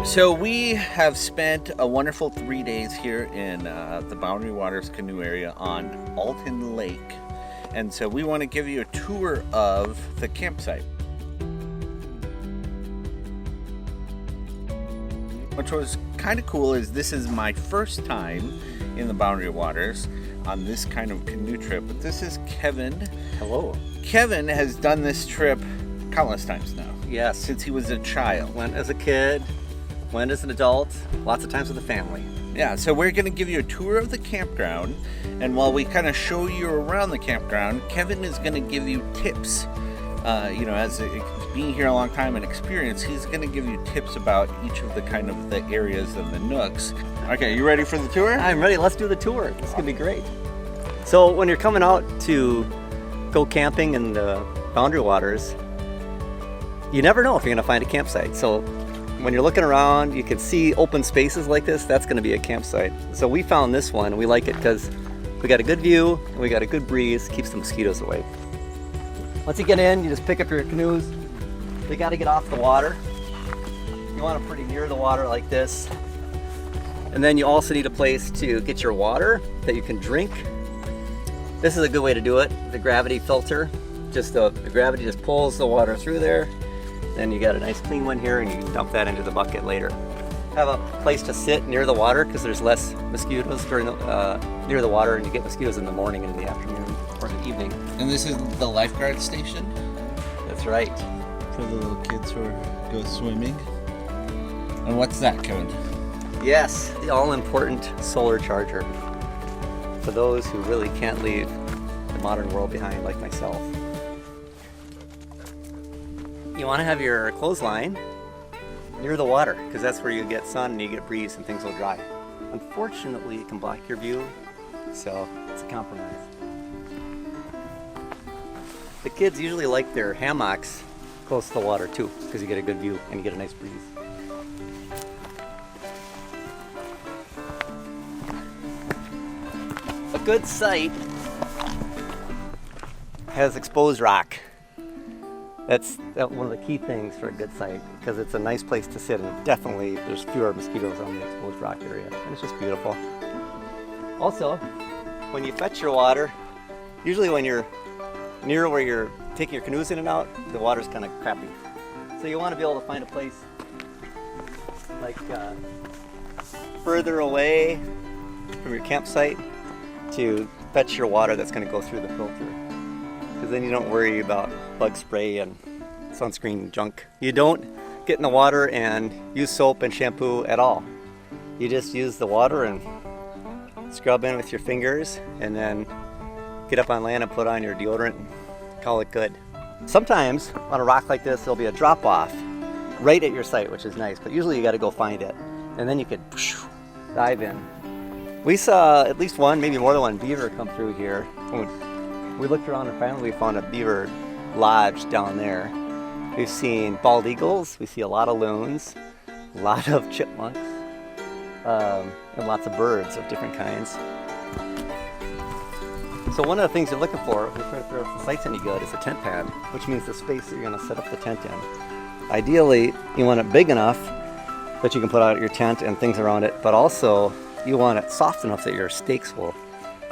So we have spent a wonderful 3 days here in the Boundary Waters Canoe area on Alton Lake. And so we want to give you a tour of the campsite. Which was kind of cool is this is my first time in the Boundary Waters on this kind of canoe trip. But this is Kevin. Hello. Kevin has done this trip countless times now. Yes. Since he was a child. Went as a kid, went as an adult, lots of times with the family. Yeah, so we're going to give you a tour of the campground, and while we kind of show you around the campground, Kevin is going to give you tips. As being here a long time and experience, he's going to give you tips about each of the kind of the areas and the nooks. Okay, you ready for the tour? I'm ready. Let's do the tour. This is going to be great. So when you're coming out to go camping in the Boundary Waters, you never know if you're going to find a campsite. So when you're looking around, you can see open spaces like this. That's going to be a campsite. So we found this one. We like it because we got a good view and we got a good breeze. Keeps the mosquitoes away. Once you get in, you just pick up your canoes. They got to get off the water. You want them pretty near the water like this. And then you also need a place to get your water that you can drink. This is a good way to do it. The gravity filter. The gravity just pulls the water through there. Then you got a nice clean one here and you can dump that into the bucket later. Have a place to sit near the water because there's less mosquitoes near the water, and you get mosquitoes in the morning and in the afternoon or the evening. And this is the lifeguard station? That's right. For the little kids who go swimming. And what's that, Kevin? Yes, the all-important solar charger for those who really can't leave the modern world behind like myself. You want to have your clothesline near the water because that's where you get sun and you get breeze and things will dry. Unfortunately, it can block your view, so it's a compromise. The kids usually like their hammocks close to the water too because you get a good view and you get a nice breeze. A good site has exposed rock. That's one of the key things for a good site because it's a nice place to sit, and definitely there's fewer mosquitoes on the exposed rock area, and it's just beautiful. Also, when you fetch your water, usually when you're near where you're taking your canoes in and out, the water's kind of crappy. So you want to be able to find a place like further away from your campsite to fetch your water that's going to go through the filter. Because then you don't worry about bug spray and sunscreen junk. You don't get in the water and use soap and shampoo at all. You just use the water and scrub in with your fingers and then get up on land and put on your deodorant and call it good. Sometimes on a rock like this, there'll be a drop off right at your site, which is nice, but usually you got to go find it. And then you could dive in. We saw at least one, maybe more than one beaver come through here. We looked around and finally we found a beaver lodge down there. We've seen bald eagles, we see a lot of loons, a lot of chipmunks, and lots of birds of different kinds. So one of the things you're looking for, if the site's any good, is a tent pad, which means the space that you're going to set up the tent in. Ideally, you want it big enough that you can put out your tent and things around it, but also you want it soft enough that your stakes will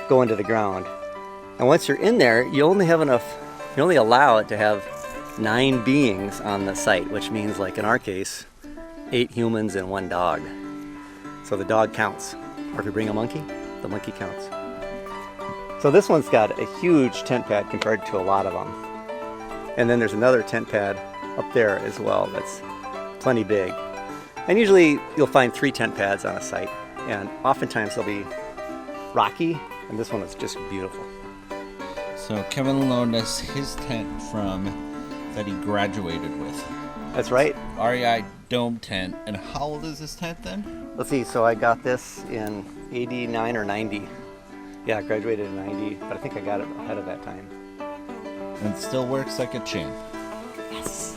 go into the ground. And once you're in there, you only allow it to have 9 beings on the site, which means, like in our case, 8 humans and 1 dog. So the dog counts. Or if you bring a monkey, the monkey counts. So this one's got a huge tent pad compared to a lot of them. And then there's another tent pad up there as well that's plenty big. And usually you'll find 3 tent pads on a site. And oftentimes they'll be rocky, and this one is just beautiful. So Kevin loaned us his tent that he graduated with. That's right. REI dome tent. And how old is this tent then? Let's see, so I got this in 89 or 90. Yeah, I graduated in 90, but I think I got it ahead of that time. And it still works like a champ. Yes.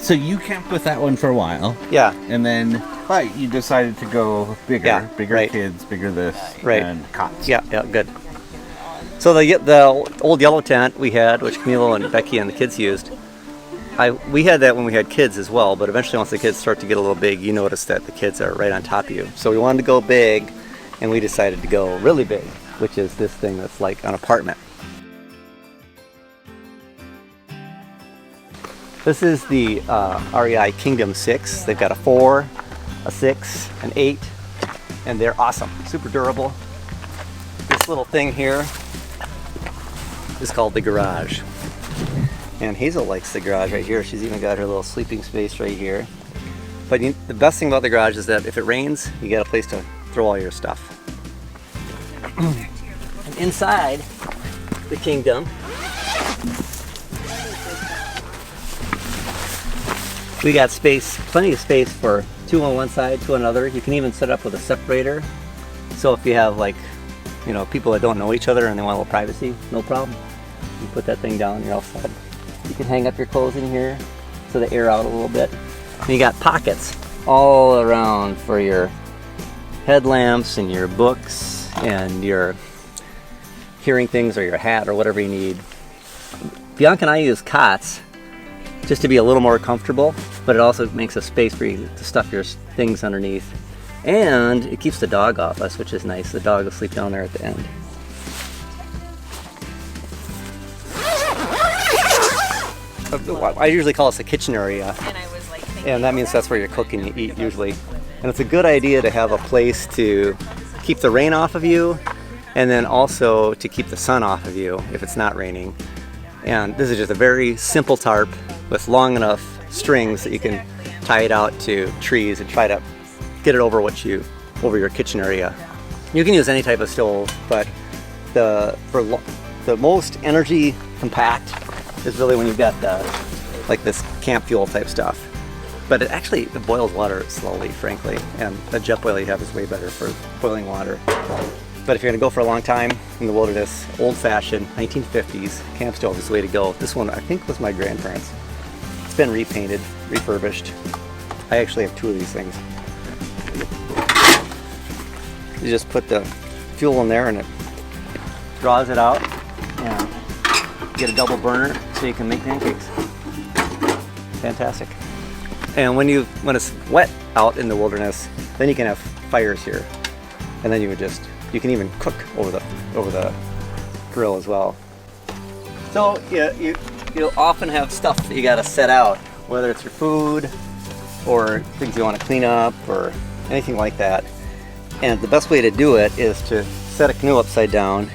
So you camped with that one for a while. Yeah. And then you decided to go bigger. Yeah, bigger right. Kids, bigger this, right. And cots. Yeah, good. So the old yellow tent we had, which Camilo and Becky and the kids used, we had that when we had kids as well, but eventually once the kids start to get a little big, you notice that the kids are right on top of you. So we wanted to go big, and we decided to go really big, which is this thing that's like an apartment. This is the REI Kingdom 6. They've got a 4, a 6, an 8, and they're awesome, super durable. This little thing here is called the garage. And Hazel likes the garage right here. She's even got her little sleeping space right here. But the best thing about the garage is that if it rains, you got a place to throw all your stuff. And inside the Kingdom, we got space, plenty of space for 2 on one side, 2 on another. You can even set up with a separator. So if you have like, you know, people that don't know each other and they want a little privacy, no problem. You put that thing down, you're all set. You can hang up your clothes in here so they air out a little bit. And you got pockets all around for your headlamps and your books and your hearing things or your hat or whatever you need. Bianca and I use cots just to be a little more comfortable, but it also makes a space for you to stuff your things underneath. And it keeps the dog off us, which is nice. The dog will sleep down there at the end. I usually call this a kitchen area. And I was like thinking, And that means that's where you cook and you eat usually. And it's a good idea to have a place to keep the rain off of you, and then also to keep the sun off of you if it's not raining. And this is just a very simple tarp with long enough strings that you can tie it out to trees and try to get it over your kitchen area. You can use any type of stove, but the most energy compact is really when you've got like this camp fuel type stuff. But it boils water slowly, frankly, and the jet boiler you have is way better for boiling water. But if you're gonna go for a long time in the wilderness, old-fashioned 1950s camp stove is the way to go. This one I think was my grandparents'. It's been repainted, refurbished. I actually have 2 of these things. You just put the fuel in there and it draws it out, and you get a double burner so you can make pancakes. Fantastic. And when it's wet out in the wilderness, then you can have fires here, and then you can even cook over the grill as well. So you'll often have stuff that you got to set out, whether it's your food or things you want to clean up or anything like that. And the best way to do it is to set a canoe upside down,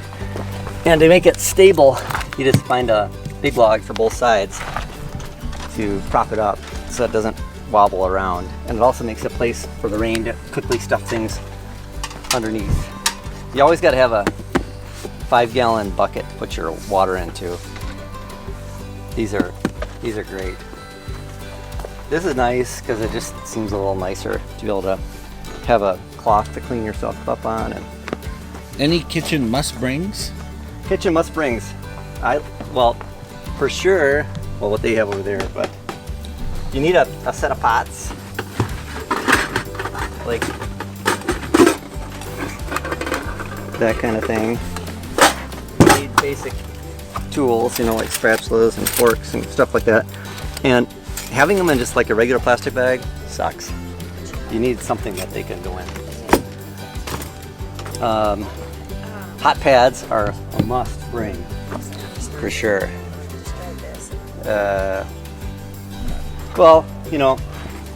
and to make it stable, you just find a big log for both sides to prop it up so it doesn't wobble around. And it also makes a place for the rain to quickly stuff things underneath. You always got to have a 5-gallon bucket to put your water into. These are great. This is nice because it just seems a little nicer to be able to have a cloth to clean yourself up on. And Any kitchen must-brings? kitchen must-brings. Well, for sure. Well, what they have over there, but you need a set of pots, like that kind of thing. You need basic tools, like spatulas and forks and stuff like that. And having them in just like a regular plastic bag sucks. You need something that they can go in. Hot pads are a must bring, for sure.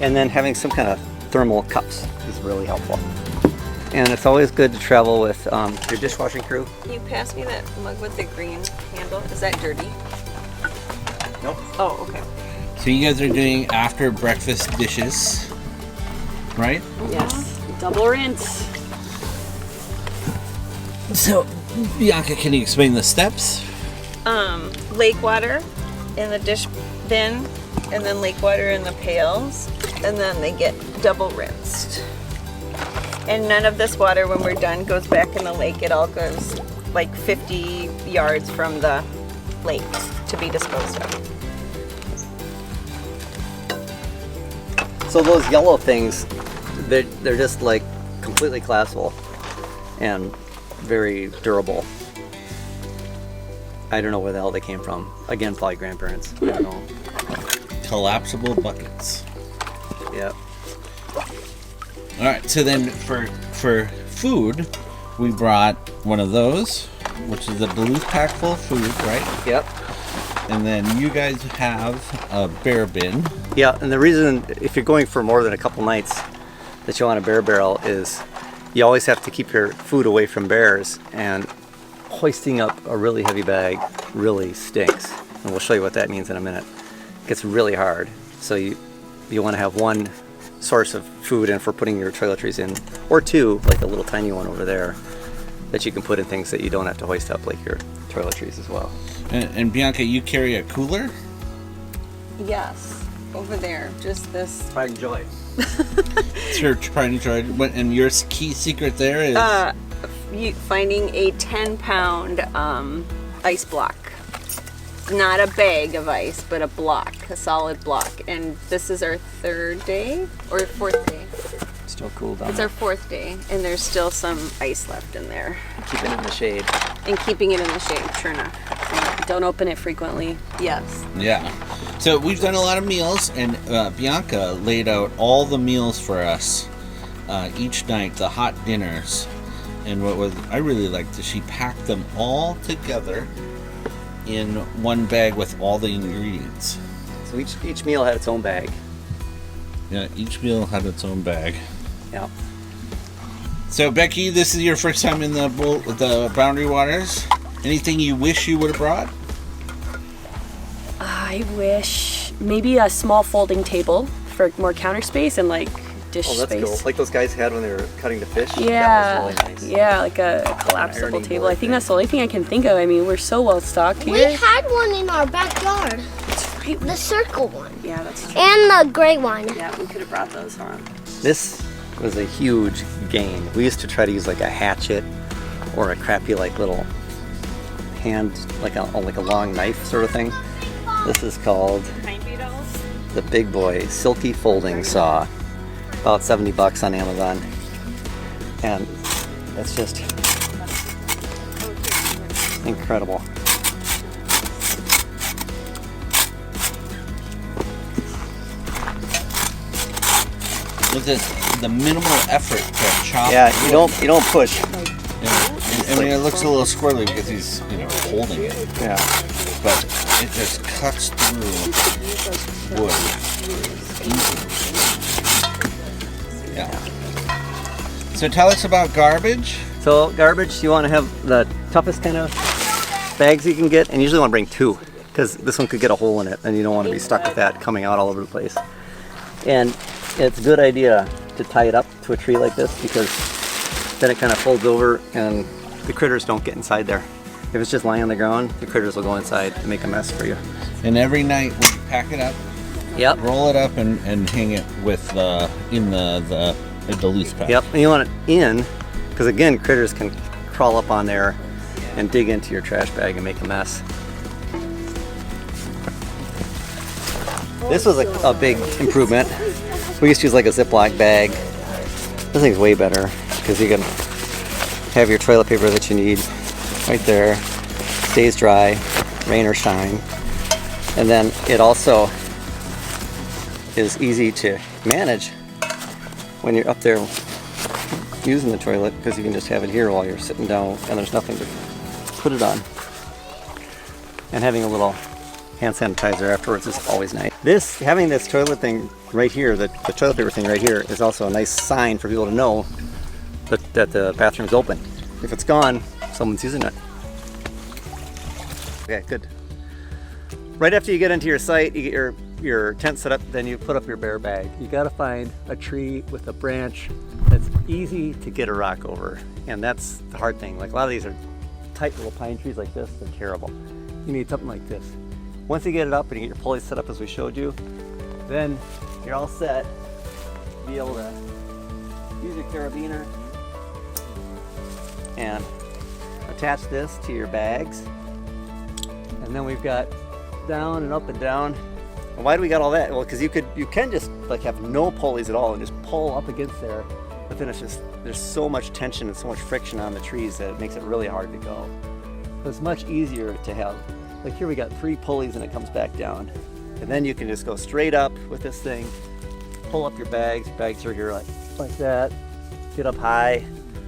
And then having some kind of thermal cups is really helpful. And it's always good to travel with your dishwashing crew. Can you pass me that mug with the green handle? Is that dirty? Nope. Oh, okay. So you guys are doing after breakfast dishes, right? Yes, double rinse. So, Bianca, can you explain the steps? Lake water in the dish bin, and then lake water in the pails, and then they get double rinsed. And none of this water, when we're done, goes back in the lake. It all goes like 50 yards from the lake to be disposed of. So those yellow things, they're just like completely collapsible and very durable. I don't know where the hell they came from. Again, probably grandparents. I don't know. collapsible buckets. Yep. All right, so then for food, we brought one of those, which is a Duluth pack full of food, right? Yep. And then you guys have a bear bin. Yeah, and the reason, if you're going for more than a couple nights, that you want a bear barrel is you always have to keep your food away from bears, and hoisting up a really heavy bag really stinks. And we'll show you what that means in a minute. It gets really hard. So you want to have one source of food in for putting your toiletries in, or two, like the little tiny one over there, that you can put in things that you don't have to hoist up, like your toiletries as well. And Bianca, you carry a cooler? Yes, over there, just this. Pride and joy. It's your pride and joy. And your key secret there is? Finding a 10-pound ice block. Not a bag of ice, but a block, a solid block. And this is our 3rd day or 4th day. Still cool down It's there. our 4th day, and there's still some ice left in there. Keep it in the shade. And keeping it in the shade, sure enough. Don't open it frequently. Yes. Yeah. So we've done a lot of meals, and Bianca laid out all the meals for us each night, the hot dinners. And I really liked is she packed them all together in one bag with all the ingredients. So each meal had its own bag. Yeah, each meal had its own bag. Yeah. So Becky, this is your first time in the Boundary Waters. Anything you wish you would have brought? I wish maybe a small folding table for more counter space and like dish Oh, that's space. cool. Like those guys had when they were cutting the fish. Yeah, That was really nice. yeah, like a collapsible ironing table. board I think that's the only thing I can think of. I mean, we're so well stocked We here. had one in our backyard. That's right. The circle one. Yeah, that's true. And the gray one. Yeah, we could have brought those on. This was a huge gain. We used to try to use like a hatchet or a crappy like little hand, like a long knife sort of thing. This is called the Big Boy Silky Folding Saw. About $70 on Amazon. And it's just incredible. With the minimal effort to chop. Yeah, you don't push. I mean, it looks a little squirrely because he's holding it, Yeah. but it just cuts through wood easily. Yeah. So tell us about garbage. So garbage, you want to have the toughest kind of bags you can get, and you usually want to bring two, because this one could get a hole in it, and you don't want to be stuck with that coming out all over the place. And it's a good idea to tie it up to a tree like this, because then it kind of folds over and the critters don't get inside there. If it's just lying on the ground, the critters will go inside and make a mess for you. And every night when you pack it up, Yep. roll it up and hang it with in the Duluth pack. Yep, and you want it in, because again, critters can crawl up on there and dig into your trash bag and make a mess. This was a big improvement. We used to use like a Ziploc bag. This thing's way better, because you can have your toilet paper that you need right there. Stays dry, rain or shine. And then it also is easy to manage when you're up there using the toilet, because you can just have it here while you're sitting down and there's nothing to put it on. And having a little hand sanitizer afterwards is always nice. Having this toilet thing right here, the toilet paper thing right here, is also a nice sign for people to know that the bathroom's open. If it's gone, someone's using it. Okay, good. Right after you get into your site, you get your tent set up, then you put up your bear bag. You gotta find a tree with a branch that's easy to get a rock over. And that's the hard thing. Like a lot of these are tight little pine trees like this, they're terrible. You need something like this. Once you get it up and you get your pulleys set up as we showed you, then you're all set to be able to use your carabiner and attach this to your bags. And then we've got down and up and down. And why do we got all that? Well, because you can just like have no pulleys at all and just pull up against there, but then it's just, there's so much tension and so much friction on the trees that it makes it really hard to go. So it's much easier to have, like here we got 3 pulleys and it comes back down. And then you can just go straight up with this thing, pull up your bags. Your bags are here like that. Get up high,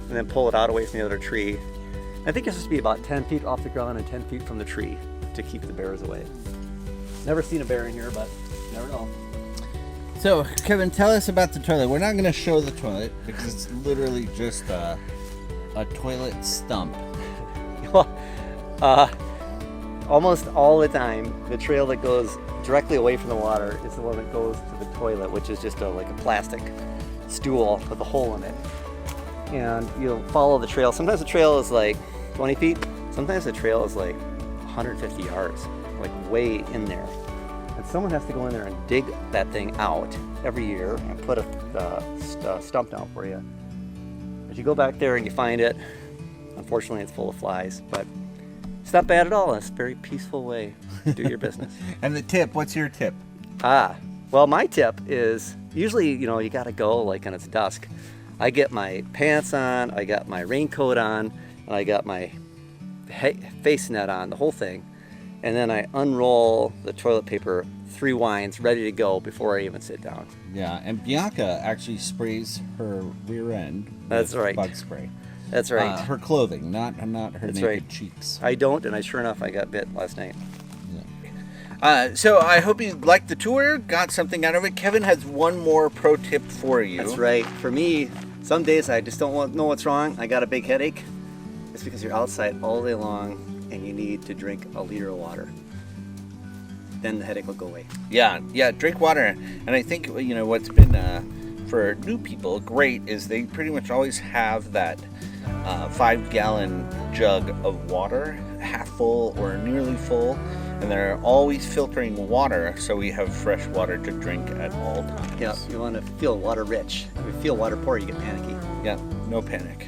and then pull it out away from the other tree. I think it's supposed to be about 10 feet off the ground and 10 feet from the tree to keep the bears away. Never seen a bear in here, but you never know. So, Kevin, tell us about the toilet. We're not going to show the toilet because it's literally just a toilet stump. Well, almost all the time, the trail that goes directly away from the water is the one that goes to the toilet, which is just like a plastic stool with a hole in it. And you'll follow the trail. Sometimes the trail is like 20 feet. Sometimes the trail is like 150 yards, like way in there. And someone has to go in there and dig that thing out every year and put a stump down for you. But you go back there and you find it. Unfortunately, it's full of flies, but it's not bad at all. It's a very peaceful way to do your business. And the tip, what's your tip? Well, my tip is usually, you got to go like when it's dusk. I get my pants on, I got my raincoat on, and I got my face net on, the whole thing. And then I unroll the toilet paper 3 winds, ready to go before I even sit down. Yeah, and Bianca actually sprays her rear end That's with right. bug spray. That's right. Her clothing, not her That's naked right. cheeks. I don't, and sure enough, I got bit last night. So I hope you liked the tour, got something out of it. Kevin has one more pro tip for you. That's right. For me, some days I just don't know what's wrong. I got a big headache. It's because you're outside all day long and you need to drink a liter of water. Then the headache will go away. Yeah, drink water. And I think, what's been, for new people, great is they pretty much always have that 5-gallon jug of water, half full or nearly full. And they're always filtering water, so we have fresh water to drink at all times. Yeah, you want to feel water rich. If you feel water poor, you get panicky. Yeah, no panic.